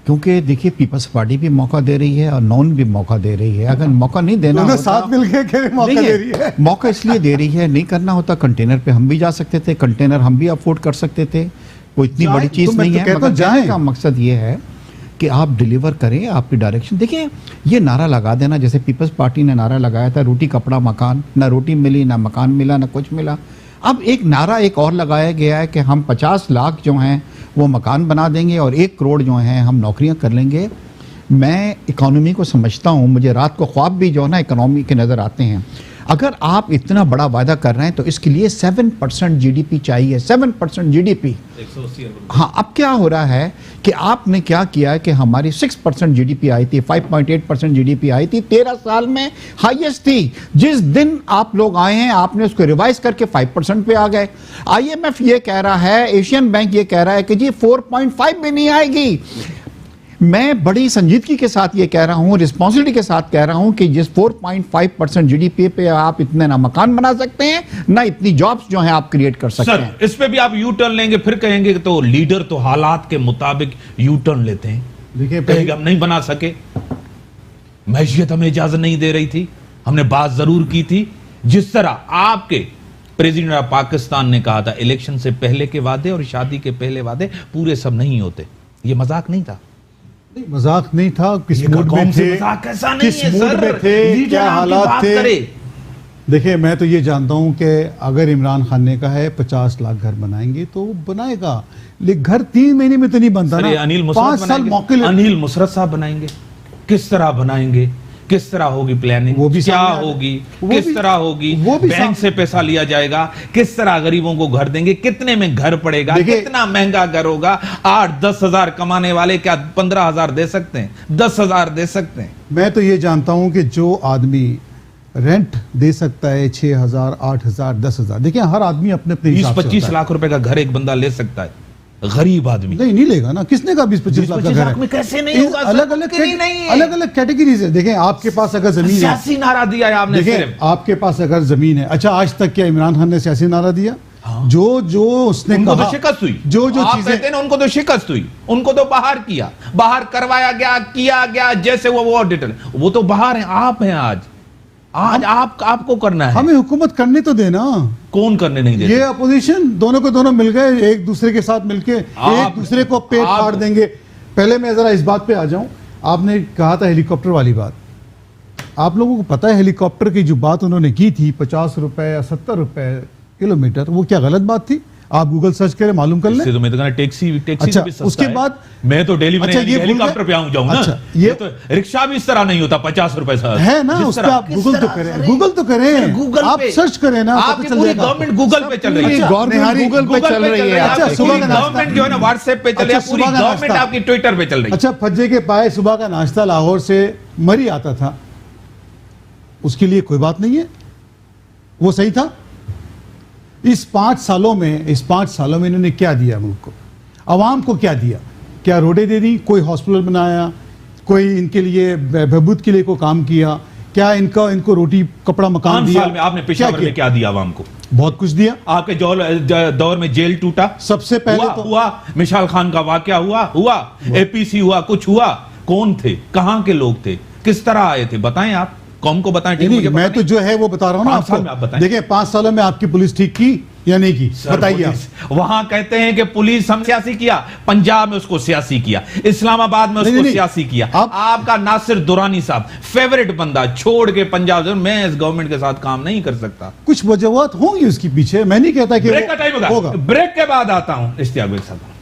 کیونکہ دیکھیے پیپلز پارٹی بھی موقع دے رہی ہے اور نون بھی موقع دے رہی ہے. اگر موقع نہیں دینا ہوتا, ساتھ مل کے موقع دے رہی ہے. موقع اس لیے دے رہی ہے, نہیں کرنا ہوتا کنٹینر پہ ہم بھی جا سکتے تھے, کنٹینر ہم بھی افورڈ کر سکتے تھے, کوئی اتنی بڑی چیز نہیں ہے. مگر جانے کا مقصد یہ ہے کہ آپ ڈیلیور کریں, آپ کی ڈائریکشن. دیکھیں یہ نعرہ لگا دینا, جیسے پیپلز پارٹی نے نعرہ لگایا تھا روٹی کپڑا مکان, نہ روٹی ملی نہ مکان ملا نہ کچھ ملا. اب ایک نعرہ ایک اور لگایا گیا ہے کہ ہم 50 لاکھ جو ہیں وہ مکان بنا دیں گے اور 1 کروڑ جو ہیں ہم نوکریاں کر لیں گے. میں اکانومی کو سمجھتا ہوں, مجھے رات کو خواب بھی جو ہے نا اکانومی کے نظر آتے ہیں. اگر آپ اتنا بڑا وعدہ کر رہے ہیں تو اس کے لیے 7% جی ڈی پی چاہیے, 7% جی ڈی پی. ہاں اب کیا ہو رہا ہے کہ آپ نے کیا کیا ہے کہ ہماری 6% جی ڈی پی آئی تھی, 5.8% جی ڈی پی آئی تھی, 13 سال میں ہائیسٹ تھی. جس دن آپ لوگ آئے ہیں آپ نے اس کو ریوائز کر کے 5% پہ آ گئے. آئی ایم ایف یہ کہہ رہا ہے, ایشین بینک یہ کہہ رہا ہے کہ جی 4.5 بھی نہیں آئے گی. میں بڑی سنجیدگی کے ساتھ یہ کہہ رہا ہوں, رسپانسبلٹی کے ساتھ کہہ رہا ہوں کہ جس 4.5% جی ڈی پی پہ آپ اتنے نہ مکان بنا سکتے ہیں نہ اتنی جابز جو ہیں آپ کریٹ کر سکتے ہیں. سر اس پہ بھی آپ یو ٹرن لیں گے, پھر کہیں گے کہ تو لیڈر تو حالات کے مطابق یو ٹرن لیتے ہیں. کہیں گے ہم نہیں بنا سکے, معیشت ہمیں اجازت نہیں دے رہی تھی, ہم نے بات ضرور کی تھی. جس طرح آپ کے پریزیڈنٹ آف پاکستان نے کہا تھا الیکشن سے پہلے کے وعدے اور شادی کے پہلے وعدے پورے سب نہیں ہوتے. یہ مذاق نہیں تھا, مذاق نہیں تھا. کس موڈ میں تھے, کس موڈ میں تھے, کیا حالات تھے. دیکھیں میں تو یہ جانتا ہوں کہ اگر عمران خان نے کہا ہے 50 لاکھ گھر بنائیں گے تو وہ بنائے گا, لیکن گھر 3 مہینے میں تو نہیں بنتا نا. 5 سال موقع انیل مسرت صاحب بنائیں گے, کس طرح بنائیں گے, کس طرح ہوگی پلاننگ, وہ بھی کیا سامنے آ رہا ہے. ہوگی, وہ کس بھی- طرح ہوگی, وہ بھی بینک سے پیسہ لیا جائے گا, کس طرح غریبوں کو گھر دیں گے, کتنے میں گھر پڑے گا, دیکھیں- کتنا مہنگا گھر ہوگا. 8-10 ہزار کمانے والے کیا 15,000 دے سکتے ہیں, 10,000 دے سکتے ہیں. میں تو یہ جانتا ہوں کہ جو آدمی رینٹ دے سکتا ہے 6,000 8,000 10,000, دیکھیں ہر آدمی اپنے اپنے حساب سے 20-25 ہوتا ہے. لاکھ روپے کا گھر ایک بندہ لے سکتا ہے, غریب آدمی. نہیں لے گا نا, کس نے کہا 20-25 لاکھ کا 20-25 گھر لاکھ میں ہے؟ کیسے نہیں ہوگا, الگ الگ نہیں ہے. الگ الگ کیٹیگریز ہے. دیکھیں آپ کے پاس اگر زمین ہے, سیاسی نعرہ دیا ہے آپ نے دیکھیں صرف. آپ کے پاس اگر زمین ہے, اچھا آج تک کیا عمران خان نے سیاسی نعرہ دیا؟ جو اس نے ان کو تو کہا, شکست ہوئی, جو آپ چیزیں کہتے ہیں نا ان کو تو شکست ہوئی, ان کو تو باہر کیا, باہر کروایا گیا, کیا گیا, جیسے وہ ڈیٹیل, وہ تو باہر ہیں, آپ ہیں آج آپ کو کرنا ہے. ہمیں حکومت کرنے تو دینا. کون کرنے نہیں دیتے؟ یہ اپوزیشن دونوں کو دونوں مل گئے, ایک دوسرے کے ساتھ مل کے ایک دوسرے کو پیٹ پھاڑ دیں گے. پہلے میں ذرا اس بات پہ آ جاؤں, آپ نے کہا تھا ہیلی کاپٹر والی بات. آپ لوگوں کو پتا ہے ہیلی کاپٹر کی جو بات انہوں نے کی تھی 50 روپے یا 70 روپے کلومیٹر, وہ کیا غلط بات تھی؟ آپ گوگل سرچ کریں, معلوم کر لیں. تو میں تو کہنا ٹیکسی اچھا, بھی سستا اس کے ہے. بعد میں تو ڈیلی میں اچھا, یہ ہیلی کاپٹر پہ جاؤں نا, اچھا, یہ تو رکشہ بھی اس طرح نہیں ہوتا 50 روپے سے ہے نا, اس پہ آپ گوگل تو کریں, گوگل تو کریں, گوگل آپ سرچ کریں نا, آپ کی پوری گورنمنٹ گوگل پہ چل رہی ہے. گورنمنٹ گوگل پہ چل رہی ہے. اچھا, صبح کا گورنمنٹ جو ہے نا واٹس ایپ پہ چل رہی ہے, پوری گورنمنٹ آپ کی ٹویٹر پہ چل رہی ہے. اچھا, پھجے کے پائے صبح کا ناشتہ لاہور سے مری آتا تھا, اس کے لیے کوئی بات نہیں ہے, وہ صحیح تھا. اس 5 سالوں میں انہوں نے کیا دیا ملک کو, عوام کو کیا دیا؟ کیا روڈیں دے دی, کوئی ہاسپٹل بنایا, کوئی ان کے لیے بہبود کے لیے کوئی کام کیا, کیا ان کو روٹی کپڑا مکان 5 دیا؟ سال میں آپ نے پشاور میں کیا دیا عوام کو؟ بہت کچھ دیا. آپ کے دور میں جیل ٹوٹا, سب سے پہلے تو ہوا مشال خان کا واقعہ ہوا اے پی سی ہوا, کچھ ہوا, کون تھے, کہاں کے لوگ تھے, کس طرح آئے تھے, بتائیں آپ قوم کو بتائیں. میں تو جو ہے وہ بتا رہا ہوں نا آپ کو. دیکھیں 5 سالوں میں آپ کی پولیس ٹھیک کی یا نہیں کی, بتائیے آپ. وہاں کہتے ہیں کہ پولیس ہم سیاسی کیا, پنجاب میں اس کو سیاسی کیا, اسلام آباد میں اس کو سیاسی کیا. آپ کا ناصر درانی صاحب فیورٹ بندہ چھوڑ کے پنجاب, میں اس گورنمنٹ کے ساتھ کام نہیں کر سکتا. کچھ وجوہات ہوں گی اس کے پیچھے, میں نہیں کہتا کہ بریک کا ٹائم ہوگا, بریک کے بعد آتا ہوں Ishtiaq bhai sahab.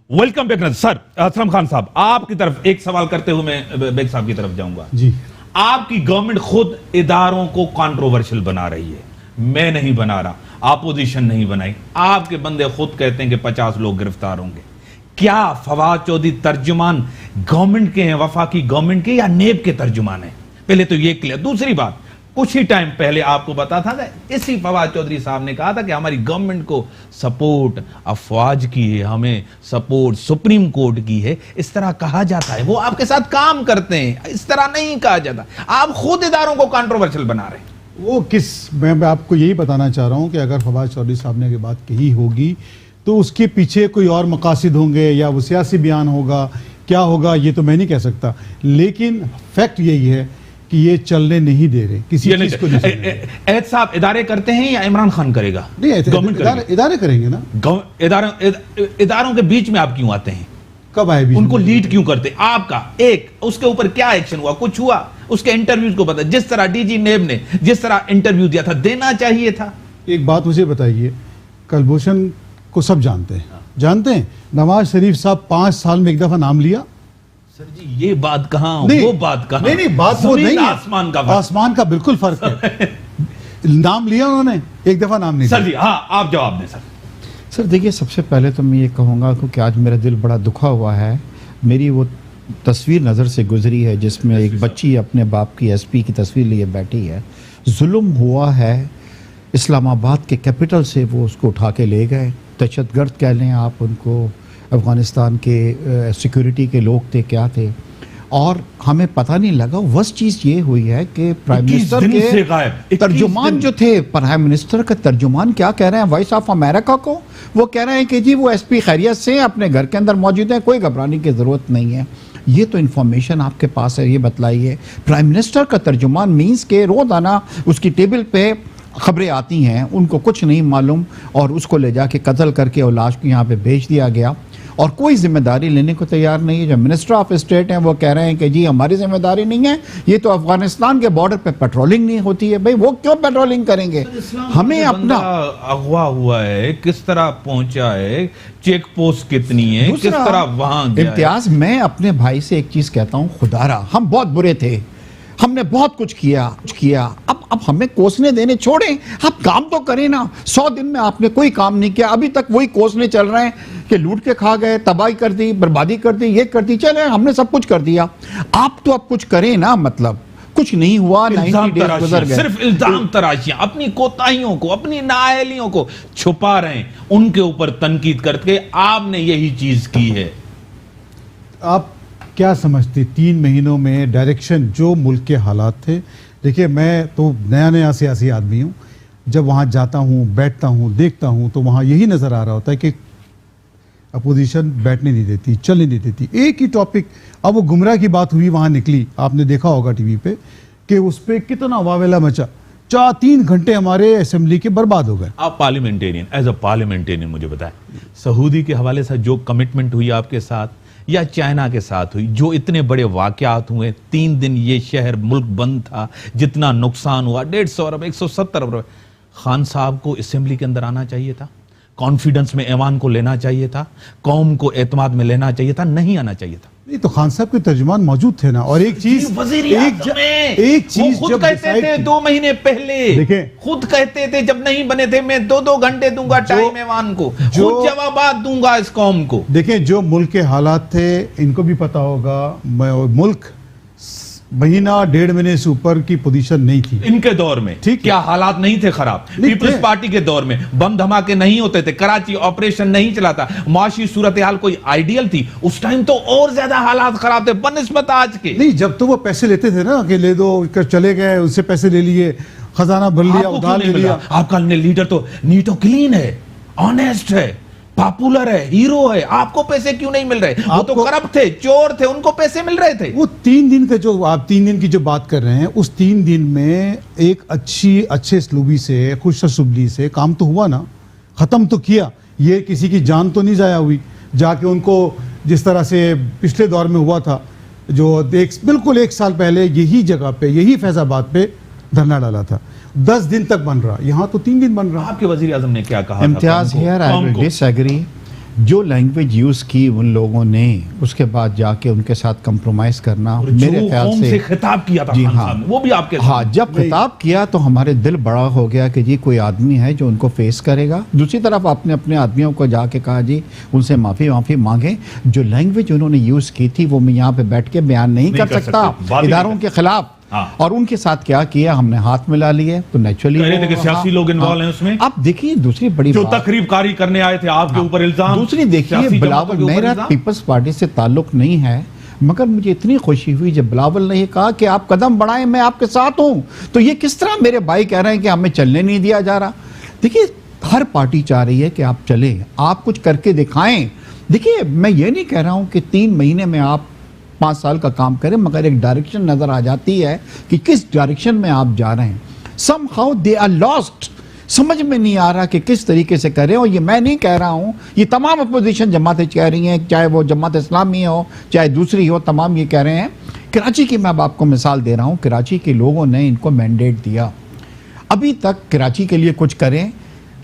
Welcome back. Sir Aslam Khan sahab, آپ کی طرف ایک سوال کرتے ہوئے میں بیگ صاحب کی طرف جاؤں گا. جی, آپ کی گورنمنٹ خود اداروں کو کانٹروورشل بنا رہی ہے, میں نہیں بنا رہا, اپوزیشن نہیں بنائی, آپ کے بندے خود کہتے ہیں کہ 50 لوگ گرفتار ہوں گے. کیا فواد چودھری ترجمان گورنمنٹ کے ہیں, وفاقی گورنمنٹ کے, یا نیب کے ترجمان ہیں؟ پہلے تو یہ کلیئر. دوسری بات, کچھ ہی ٹائم پہلے آپ کو پتا تھا کہ اسی فواد چودھری صاحب نے کہا تھا کہ ہماری گورنمنٹ کو سپورٹ افواج کی ہے, ہمیں سپورٹ سپریم کورٹ کی ہے. اس طرح کہا جاتا ہے, وہ آپ کے ساتھ کام کرتے ہیں, اس طرح نہیں کہا جاتا. آپ خود اداروں کو کانٹروورشل بنا رہے ہیں. وہ میں آپ کو یہی بتانا چاہ رہا ہوں کہ اگر فواد چودھری صاحب نے یہ بات کہی ہوگی تو اس کے پیچھے کوئی اور مقاصد ہوں گے, یا وہ سیاسی بیان ہوگا, کیا ہوگا یہ تو میں نہیں کہہ سکتا. لیکن فیکٹ یہی ہے کہ یہ چلنے نہیں دے رہے, کسی چیز کو نہیں چلنے دے رہے. ایت صاحب ادارے کرتے ہیں یا عمران خان کرے گا؟ نہیں, ادارے کریں گے نا. اداروں کے بیچ میں آپ کیوں آتے ہیں؟ کب آئے, ان کو لیڈ کیوں کرتے؟ آپ کا ایک اس کے اوپر کیا ایکشن ہوا, کچھ ہوا؟ اس کے انٹرویوز کو پتا, جس طرح ڈی جی نیب نے جس طرح انٹرویو دیا تھا, دینا چاہیے تھا. ایک بات مجھے بتائیے, کلبھوشن کو سب جانتے ہیں, نواز شریف صاحب 5 سال میں ایک دفعہ نام لیا. سر جی یہ بات کہاں, وہ بات کہاں؟ نہیں, بات وہ نہیں ہے, آسمان کا آسمان کا بالکل فرق ہے. نام لیا انہوں نے, ایک دفعہ نام نہیں. سر جی ہاں آپ جواب دیں. سر دیکھیے, سب سے پہلے تو میں یہ کہوں گا کہ آج میرا دل بڑا دکھا ہوا ہے. میری وہ تصویر نظر سے گزری ہے جس میں ایک بچی اپنے باپ کی ایس پی کی تصویر لیے بیٹھی ہے. ظلم ہوا ہے, اسلام آباد کے کیپٹل سے وہ اس کو اٹھا کے لے گئے. دہشت گرد کہہ لیں آپ ان کو, افغانستان کے سیکورٹی کے لوگ تھے, کیا تھے, اور ہمیں پتہ نہیں لگا. ورسٹ چیز یہ ہوئی ہے کہ پرائم منسٹر کے ترجمان جو تھے, پرائم منسٹر کا ترجمان کیا کہہ رہے ہیں وائس آف امریکہ کو, وہ کہہ رہے ہیں کہ جی وہ ایس پی خیریت سے اپنے گھر کے اندر موجود ہیں, کوئی گھبرانے کی ضرورت نہیں ہے. یہ تو انفارمیشن آپ کے پاس ہے, یہ بتلائیے. پرائم منسٹر کا ترجمان مینس کے روزانہ اس کی ٹیبل پہ خبریں آتی ہیں, ان کو کچھ نہیں معلوم, اور اس کو لے جا کے قتل کر کے اور لاش کو یہاں پہ بھیج دیا گیا. اور کوئی ذمہ داری لینے کو تیار نہیں ہے. جو منسٹر آف اسٹیٹ ہیں وہ کہہ رہے ہیں کہ جی ہماری ذمہ داری نہیں ہے, یہ تو افغانستان کے بارڈر پہ پیٹرولنگ نہیں ہوتی ہے. بھائی وہ کیوں پیٹرولنگ کریں گے؟ ہمیں اپنا اغوا ہوا ہے, کس طرح پہنچا ہے, چیک پوسٹ کتنی ہے, کس طرح وہاں گیا. امتیاز, میں اپنے بھائی سے ایک چیز کہتا ہوں, خدا را ہم بہت برے تھے, ہم نے بہت کچھ کیا, اب ہمیں کوسنے دینے چھوڑیں, آپ کام تو کریں نا. 100 دن میں آپ نے کوئی کام نہیں کیا, ابھی تک وہی کوسنے چل رہے ہیں کہ لوٹ کے کھا گئے, تباہی کر دی, بربادی کر دی, یہ کر دی. چلیں ہم نے سب کچھ کر دیا, آپ تو اب کچھ کریں نا. مطلب کچھ نہیں ہوا, 90 days گزر گئے. صرف الزام تراشیاں, اپنی کوتاہیوں کو, اپنی نااہلیوں کو چھپا رہے ہیں, ان کے اوپر تنقید کرتے. آپ نے یہی چیز کی ہے. آپ کیا سمجھتے 3 مہینوں میں ڈائریکشن جو ملک کے حالات تھے؟ دیکھیے میں تو نیا سیاسی آدمی ہوں, جب وہاں جاتا ہوں, بیٹھتا ہوں, دیکھتا ہوں, تو وہاں یہی نظر آ رہا ہوتا ہے کہ اپوزیشن بیٹھنے نہیں دیتی, چلنے نہیں دیتی, ایک ہی ٹاپک. اب وہ گمراہ کی بات ہوئی, وہاں نکلی, آپ نے دیکھا ہوگا ٹی وی پہ کہ اس پہ کتنا واویلا مچا. 3 گھنٹے ہمارے اسمبلی کے برباد ہو گئے. آپ پارلیمنٹیرین, ایز اے پارلیمنٹیرین مجھے بتائیں, سعودی کے حوالے سے جو کمٹمنٹ ہوئی آپ کے ساتھ, یا چائنا کے ساتھ ہوئی, جو اتنے بڑے واقعات ہوئے, 3 دن یہ شہر ملک بند تھا, جتنا نقصان ہوا, 150 ارب, 170 ارب. خان صاحب کو اسمبلی کے اندر آنا چاہیے تھا, کانفیڈنس میں ایوان کو لینا چاہیے تھا, قوم کو اعتماد میں لینا چاہیے تھا, نہیں آنا چاہیے تھا. نہیں تو خان صاحب کے ترجمان موجود تھے نا. اور ایک چیز خود کہتے تھے 2 مہینے پہلے, خود کہتے تھے جب نہیں بنے تھے, میں 2 گھنٹے دوں گا ٹائم ایوان کو, خود جوابات دوں گا اس قوم کو. دیکھیں جو ملک کے حالات تھے, ان کو بھی پتا ہوگا, ملک مہینہ 1.5 مہینے سے اوپر کی پوزیشن نہیں تھی ان کے دور میں. کیا حالات نہیں تھے خراب؟ پیپلز پارٹی کے دور میں بم دھماکے نہیں ہوتے تھے, کراچی آپریشن نہیں چلاتا, معاشی صورتحال کوئی آئیڈیل تھی اس ٹائم, تو اور زیادہ حالات خراب تھے بنسبت آج کے. نہیں, جب تو وہ پیسے لیتے تھے نا کہ لے دو, چلے گئے, ان سے پیسے لے لیے, خزانہ بھر لیا, ادھار لے لیا. آپ کا لیڈر تو نیٹ و کلین ہے, آنیسٹ ہے, پاپولر ہے, ہیرو ہے, آپ کو پیسے کیوں نہیں مل رہے؟ وہ تو کرپٹ تھے, چور تھے, ان کو پیسے مل رہے تھے. وہ 3 دن کا جو آپ 3 دن کی جو بات کر رہے ہیں, اس 3 دن میں ایک اچھے اسلوبی سے, خوش اسلوبی سے کام تو ہوا نا, ختم تو کیا. یہ کسی کی جان تو نہیں ضائع ہوئی جا کے ان کو, جس طرح سے پچھلے دور میں ہوا تھا, جو بالکل 1 سال پہلے یہی جگہ پہ, یہی فیض آباد پہ دھرنا ڈالا تھا, 10 دن تک بن رہا, یہاں تو 3 دن بن رہا. آپ کے وزیر اعظم نے کیا کہا؟ Imtiaz here I will disagree. جو لینگویج یوز کی ان لوگوں نے, اس کے بعد جا کے ان کے ساتھ کمپرومائز کرنا, میرے خیال سے خطاب کیا تھا خان صاحب نے, وہ بھی آپ کے ہاں, جب خطاب کیا تو ہمارے دل بڑا ہو گیا کہ جی کوئی آدمی ہے جو ان کو فیس کرے گا. دوسری طرف آپ نے اپنے آدمیوں کو جا کے کہا جی ان سے معافی مانگیں. جو لینگویج انہوں نے یوز کی تھی وہ میں یہاں پہ بیٹھ کے بیان نہیں کر سکتا اداروں کے خلاف. اور ان کے ساتھ کیا کیا, ہم نے ہاتھ ملا لیے, تو نیچرلی سیاسی لوگ انوالو ہیں اس میں. اب دیکھیے دوسری بڑی جو تقریب کاری کرنے آئے تھے آپ کے اوپر الزام, دوسری دیکھیے بلاول, میرا پیپلز پارٹی سے تعلق نہیں ہے, مگر مجھے اتنی خوشی ہوئی جب بلاول نے یہ کہا کہ آپ قدم بڑھائیں, میں آپ کے ساتھ ہوں. تو یہ کس طرح میرے بھائی کہہ رہے ہیں کہ ہمیں چلنے نہیں دیا جا رہا. دیکھیے ہر پارٹی چاہ رہی ہے کہ آپ چلیں, آپ کچھ کر کے دکھائیں. دیکھیے میں یہ نہیں کہہ رہا ہوں کہ 3 مہینے میں آپ 5 سال کا کام کریں, مگر ایک ڈائریکشن نظر آ جاتی ہے کہ کس ڈائریکشن میں آپ جا رہے ہیں. somehow they are lost, سمجھ میں نہیں آ رہا کہ کس طریقے سے کریں. اور یہ میں نہیں کہہ رہا ہوں, یہ تمام اپوزیشن جماعتیں کہہ رہی ہیں, چاہے وہ جماعت اسلامی ہو چاہے دوسری ہو, تمام یہ کہہ رہے ہیں. کراچی کی میں اب آپ کو مثال دے رہا ہوں, کراچی کے لوگوں نے ان کو مینڈیٹ دیا, ابھی تک کراچی کے لیے کچھ کریں.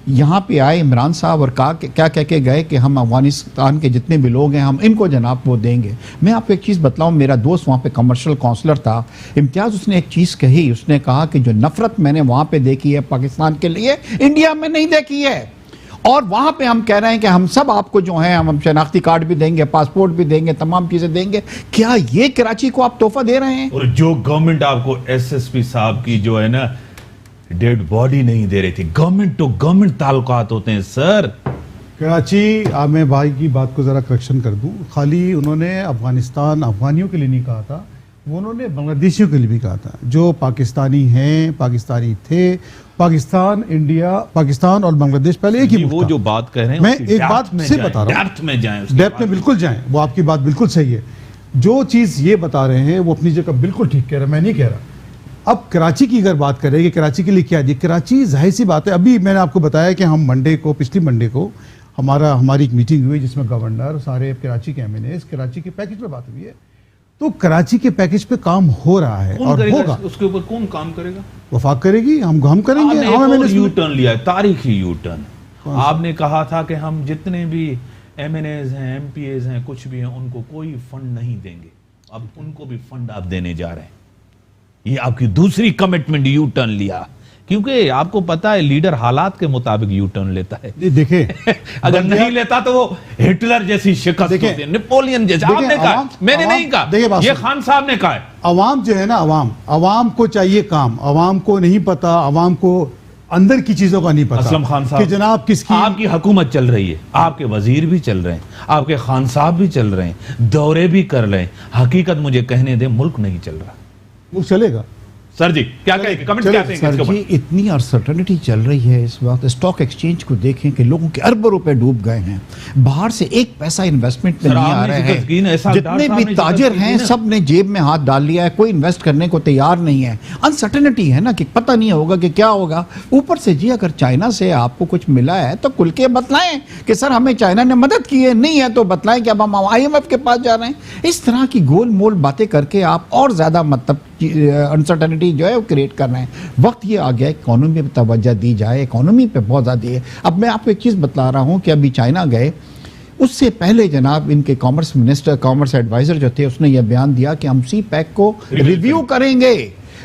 یہاں پہ آئے عمران صاحب اور کیا کہہ کے گئے کہ ہم افغانستان کے جتنے بھی لوگ ہیں ہم ان کو جناب وہ دیں گے. میں آپ کو ایک چیز بتلاؤں, میرا دوست وہاں پہ کمرشل کونسلر تھا امتیاز, اس نے ایک چیز کہی, اس نے کہا کہ جو نفرت میں نے وہاں پہ دیکھی ہے پاکستان کے لیے, انڈیا میں نہیں دیکھی ہے. اور وہاں پہ ہم کہہ رہے ہیں کہ ہم سب آپ کو جو ہیں ہم شناختی کارڈ بھی دیں گے, پاسپورٹ بھی دیں گے, تمام چیزیں دیں گے. کیا یہ کراچی کو آپ تحفہ دے رہے ہیں؟ اور جو گورنمنٹ آپ کو ایس ایس پی صاحب کی جو ہے نا ڈیڈ باڈی نہیں دے رہی تھی, گورنمنٹ ٹو گورنمنٹ تعلقات ہوتے ہیں سر. کراچی, میں بھائی کی بات کو ذرا کریکشن کر دوں, خالی انہوں نے افغانستان افغانیوں کے لیے نہیں کہا تھا, وہ انہوں نے بنگلہ دیشیوں کے لیے بھی کہا تھا, جو پاکستانی ہیں, پاکستانی تھے. پاکستان, انڈیا, پاکستان اور بنگلہ دیش پہلے ایک ہی ملک تھا. وہ جو بات کہہ رہے ہیں میں ایک بات سے بتا رہا ہوں, ڈیپتھ میں جائیں, ڈیپتھ میں بالکل جائیں, وہ آپ کی بات بالکل صحیح ہے. جو چیز یہ بتا رہے ہیں وہ اپنی جگہ بالکل ٹھیک کہہ رہے ہیں, میں نہیں کہہ رہا. اب کراچی کی اگر بات کریں کہ کراچی کے لیے کیا دی, کراچی ظاہر سی بات ہے, ابھی میں نے آپ کو بتایا کہ ہم منڈے کو, پچھلی منڈے کو ہماری ایک میٹنگ ہوئی جس میں گورنر سارے کراچی کے ایم این ایز کراچی کے پیکج پہ بات ہوئی ہے، تو کراچی کے پیکج پہ کام ہو رہا ہے اور ہوگا. اس کے اوپر کون کام کرے گا؟ وفاق کرے گی، ہم کریں گے. یو ٹرن لیا ہے، تاریخی یو ٹرن. آپ نے کہا تھا کہ ہم جتنے بھی ایم این ایز ہیں، ایم پی ایز ہیں، کچھ بھی ہیں، ان کو کوئی فنڈ نہیں دیں گے. اب ان کو بھی فنڈ آپ دینے جا رہے ہیں. یہ آپ کی دوسری کمٹمنٹ یو ٹرن لیا، کیونکہ آپ کو پتا ہے لیڈر حالات کے مطابق یو ٹرن لیتا ہے. دیکھیں اگر نہیں لیتا تو وہ ہٹلر جیسی شکست ہوتی ہے، نیپولین جیسا. آپ نے کہا، میں نے نہیں کہا، یہ خان صاحب نے کہا ہے. عوام جو ہے نا، عوام کو چاہیے کام. عوام کو نہیں پتا، عوام کو اندر کی چیزوں کا نہیں پتا اسلم خان صاحب کہ جناب کس کی آپ کی حکومت چل رہی ہے، آپ کے وزیر بھی چل رہے ہیں، آپ کے خان صاحب بھی چل رہے ہیں، دورے بھی کر رہے ہیں. حقیقت مجھے کہنے دیں، ملک نہیں چل رہا. وہ چلے گا. سر جی کیا کہیں، کمنٹ کیا کہیں سر جی اتنی انسرٹنٹی چل رہی ہے اس وقت. اسٹاک ایکسچینج کو دیکھیں کہ لوگوں کے اربوں روپے ڈوب گئے ہیں، باہر سے ایک پیسہ انویسٹمنٹ میں نہیں آ رہے ہیں. جتنے بھی تاجر ہیں سب نے جیب میں ہاتھ ڈال لیا ہے، کوئی انویسٹ کرنے کو تیار نہیں ہے. انسرٹنٹی ہے نا کہ پتہ نہیں ہوگا کہ کیا ہوگا. اوپر سے جی اگر چائنا سے آپ کو کچھ ملا ہے تو کھل کے بتلائیں کہ سر ہمیں چائنا نے مدد کی ہے، نہیں ہے تو بتلائیں کہ اب ہم آئی ایم ایف کے پاس جا رہے ہیں. اس طرح کی گول مول باتیں کر کے آپ اور زیادہ مطلب انسرٹنٹی جو ہے وہ کریٹ کر رہے ہیں. وقت یہ آ گیا اکانومی پہ توجہ دی جائے، اکانومی پہ بہت زیادہ ہے. اب میں آپ کو ایک چیز بتلا رہا ہوں کہ ابھی چائنا گئے، اس سے پہلے جناب ان کے کامرس منسٹر، کامرس ایڈوائزر جو تھے، اس نے یہ بیان دیا کہ ہم سی پیک کو ریویو کریں گے،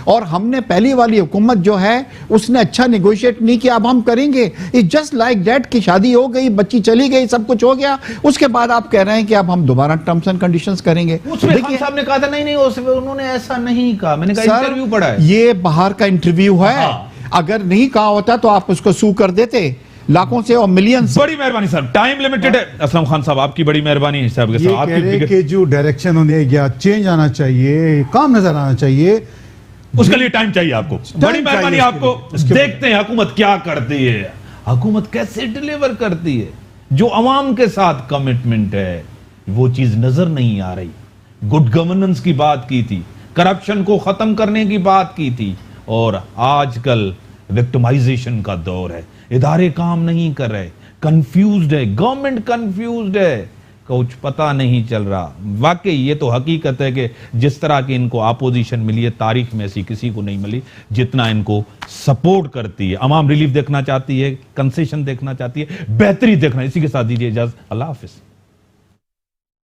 اور ہم نے پہلی والی حکومت جو ہے اس نے اچھا نیگوشیٹ نہیں کیا، اب ہم کریں گے. اٹس جسٹ لائک دیٹ کہ شادی ہو گئی، بچی چلی گئی، سب کچھ ہو گیا، اس کے بعد آپ کہہ رہے ہیں کہ اب ہم دوبارہ ٹرمز اینڈ کنڈیشنز کریں گے. اس میں خان صاحب نے کہا تھا نہیں انہوں نے ایسا نہیں کہا. میں نے کہا انٹرویو پڑھا ہے، یہ باہر کا انٹرویو ہے. اگر نہیں کہا ہوتا تو آپ اس کو سو کر دیتے لاکھوں سے اور ملینز. بڑی مہربانی صاحب، ٹائم لیمیٹڈ ہے. اسلم خان صاحب آپ کی بڑی مہربانی صاحب کے یہ ساتھ. کہہ رہے کہ جو ڈائریکشن ہونے گیا، چینج آنا چاہیے، کام نظر آنا چاہیے، اس کے لیے ٹائم چاہیے آپ کو. بڑی مہربانی آپ کو. دیکھتے ہیں حکومت کیا کرتی ہے، حکومت کیسے ڈیلیور کرتی ہے. جو عوام کے ساتھ کمٹمنٹ ہے وہ چیز نظر نہیں آ رہی. گڈ گورننس کی بات کی تھی، کرپشن کو ختم کرنے کی بات کی تھی، اور آج کل وکٹمائزیشن کا دور ہے. ادارے کام نہیں کر رہے، کنفیوزڈ ہے، گورنمنٹ کنفیوزڈ ہے، کچھ پتہ نہیں چل رہا. واقعی یہ تو حقیقت ہے کہ جس طرح کی ان کو اپوزیشن ملی ہے، تاریخ میں ایسی کسی کو نہیں ملی جتنا ان کو سپورٹ کرتی ہے. عوام ریلیف دیکھنا چاہتی ہے، کنسیشن دیکھنا چاہتی ہے، بہتری دیکھنا. اسی کے ساتھ دیجیے اجازت. اللہ حافظ.